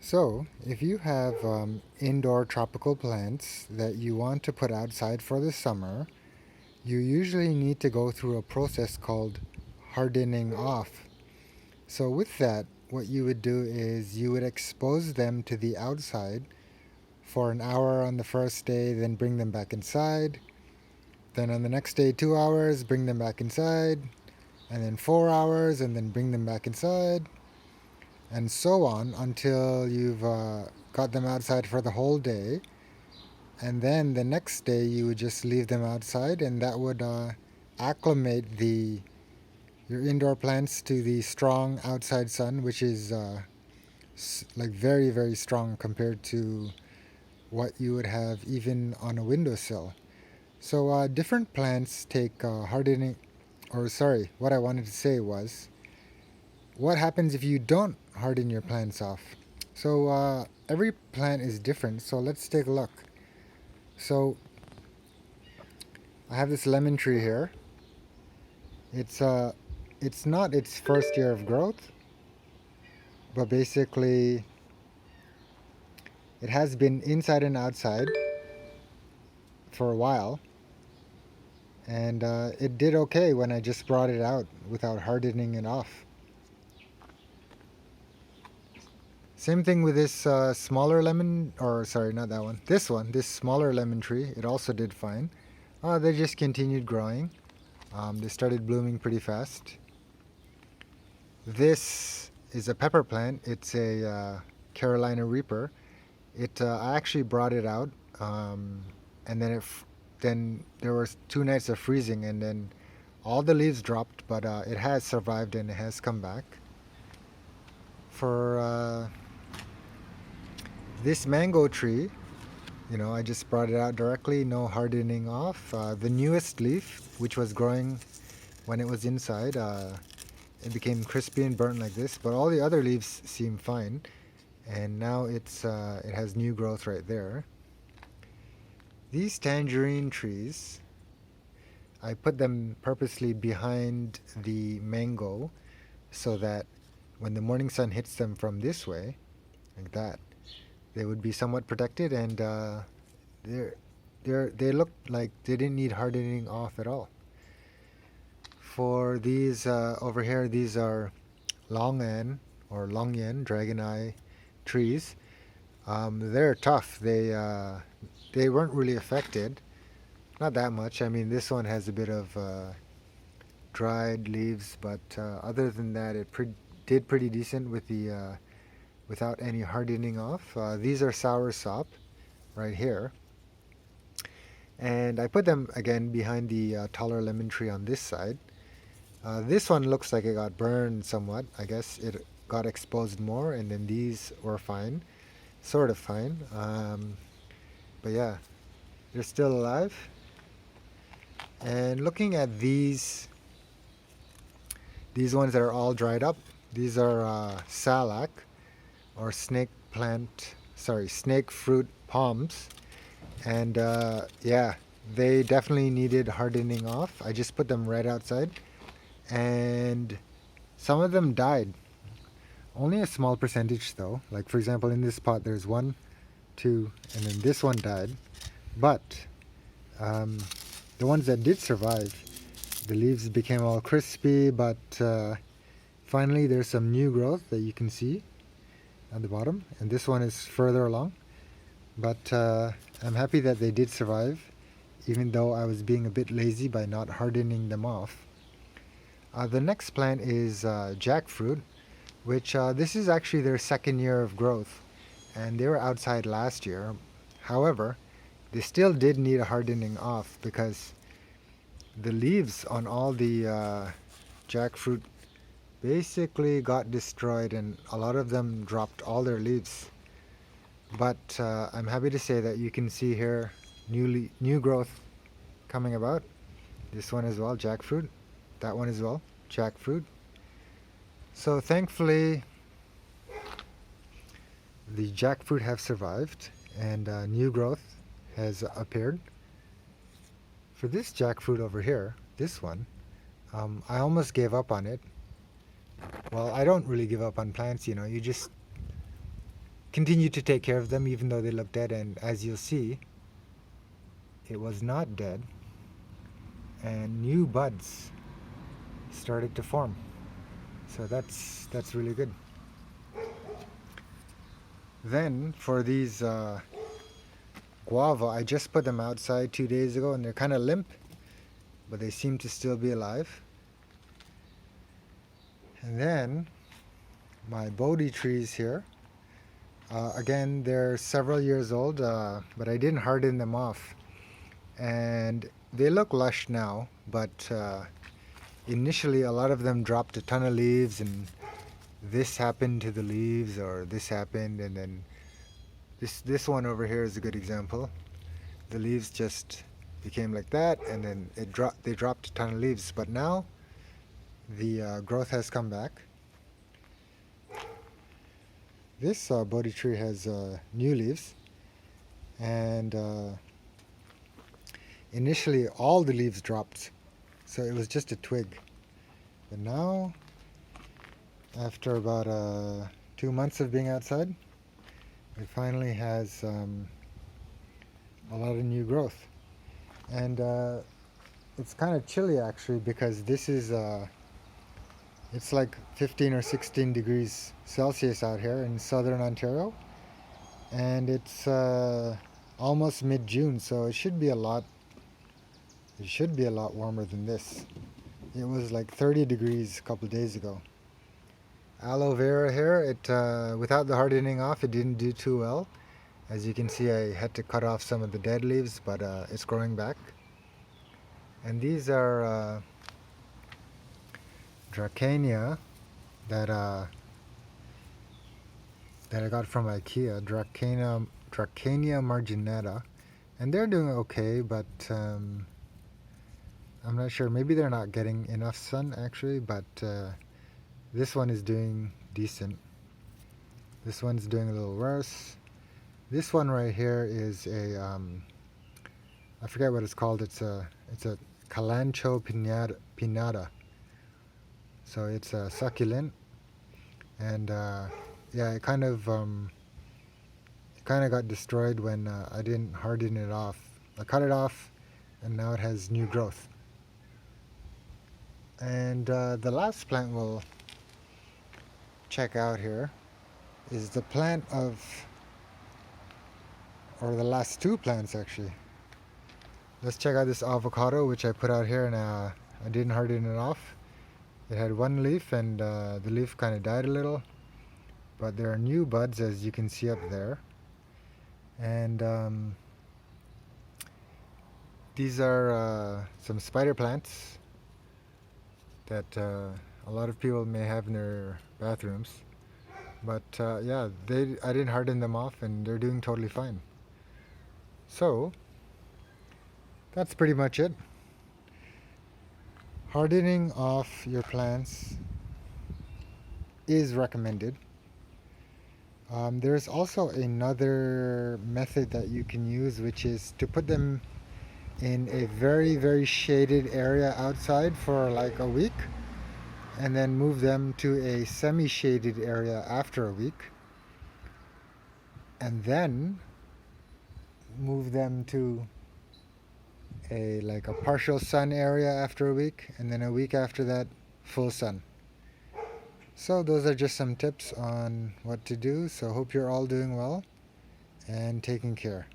So, if you have indoor tropical plants that you want to put outside for the summer, you usually need to go through a process called hardening off. So, with that, what you would do is you would expose them to the outside for an hour on the first day, then bring them back inside. Then on the next day, 2 hours, bring them back inside. And then 4 hours, and then bring them back inside. And so on until you've got them outside for the whole day. And then the next day you would just leave them outside, and that would acclimate the your indoor plants to the strong outside sun, which is like very very strong compared to what you would have even on a windowsill. So different plants take hardening, or sorry, what I wanted to say was what happens if you don't harden your plants off. So every plant is different. So let's take a look. So I have this lemon tree here. It's not its first year of growth, but basically it has been inside and outside for a while, and it did okay when I just brought it out without hardening it off. Same thing with this smaller lemon, or sorry, not that one. This smaller lemon tree, it also did fine. They just continued growing. They started blooming pretty fast. This is a pepper plant. It's a Carolina Reaper. I actually brought it out, and then there was 2 nights of freezing, and then all the leaves dropped, but it has survived and it has come back. For this mango tree, I just brought it out directly, no hardening off. The newest leaf, which was growing when it was inside, it became crispy and burnt like this, but all the other leaves seem fine, and now it has new growth right there. These tangerine trees, I put them purposely behind the mango so that when the morning sun hits them from this way, like that, they would be somewhat protected, and they looked like they didn't need hardening off at all. For these over here, these are longan or longyan dragon eye trees. They're tough. They weren't really affected, not that much. I mean, this one has a bit of dried leaves, but other than that, did pretty decent with the without any hardening off. These are Soursop right here. And I put them again behind the taller lemon tree on this side. This one looks like it got burned somewhat. I guess it got exposed more, and then these were fine, sort of fine. But yeah, they're still alive. And looking at these ones that are all dried up, these are salac or snake fruit palms. And yeah, they definitely needed hardening off. I just put them right outside, and some of them died. Only a small percentage though. Like for example, in this pot, there's one, two, and then this one died. But um, the ones that did survive, the leaves became all crispy, but finally there's some new growth that you can see at the bottom, and this one is further along. But I'm happy that they did survive, even though I was being a bit lazy by not hardening them off. The next plant is jackfruit, which this is actually their second year of growth, and they were outside last year. However, they still did need a hardening off because the leaves on all the jackfruit basically got destroyed, and a lot of them dropped all their leaves. But I'm happy to say that you can see here new growth coming about. This one as well, jackfruit. That one as well, jackfruit. So thankfully, the jackfruit have survived, and new growth has appeared. For this jackfruit over here, this one, I almost gave up on it. Well, I don't really give up on plants, you just continued to take care of them even though they look dead, and as you'll see, it was not dead, and new buds started to form. So that's really good. Then for these guava, I just put them outside 2 days ago, and they're kind of limp, but they seem to still be alive. And then my Bodhi trees here. Again, they're several years old, but I didn't harden them off. And they look lush now, but initially a lot of them dropped a ton of leaves, and this happened to the leaves, or this happened, and then this one over here is a good example. The leaves just became like that, and then they dropped a ton of leaves. But now the growth has come back. This Bodhi tree has new leaves, and initially all the leaves dropped, so it was just a twig. But now, after about 2 months of being outside, it finally has a lot of new growth. And it's kind of chilly actually, because this is it's like 15 or 16 degrees Celsius out here in southern Ontario, and it's almost mid-June, so it should be a lot warmer than this. It was like 30 degrees a couple of days ago. Aloe Vera here, it without the hardening off, it didn't do too well. As you can see, I had to cut off some of the dead leaves, but it's growing back. And these are Dracania that I got from IKEA, Dracania marginata, and they're doing okay, but I'm not sure. Maybe they're not getting enough sun actually, but this one is doing decent. This one's doing a little worse. This one right here is a I forget what it's called. It's a Kalanchoe pinnata. So it's a succulent, and yeah, it kind of got destroyed when I didn't harden it off. I cut it off, and now it has new growth. And the last plant we'll check out here is the plant of, or the last two plants actually. Let's check out this avocado, which I put out here, and I didn't harden it off. It had one leaf, and the leaf kind of died a little, but there are new buds, as you can see up there. And these are some spider plants that a lot of people may have in their bathrooms. But yeah, I didn't harden them off, and they're doing totally fine. So that's pretty much it. Hardening off your plants is recommended. There's also another method that you can use, which is to put them in a very, very shaded area outside for like a week, and then move them to a semi-shaded area after a week, and then move them to a partial sun area after a week, and then a week after that full sun. So those are just some tips on what to do. So hope you're all doing well and taking care.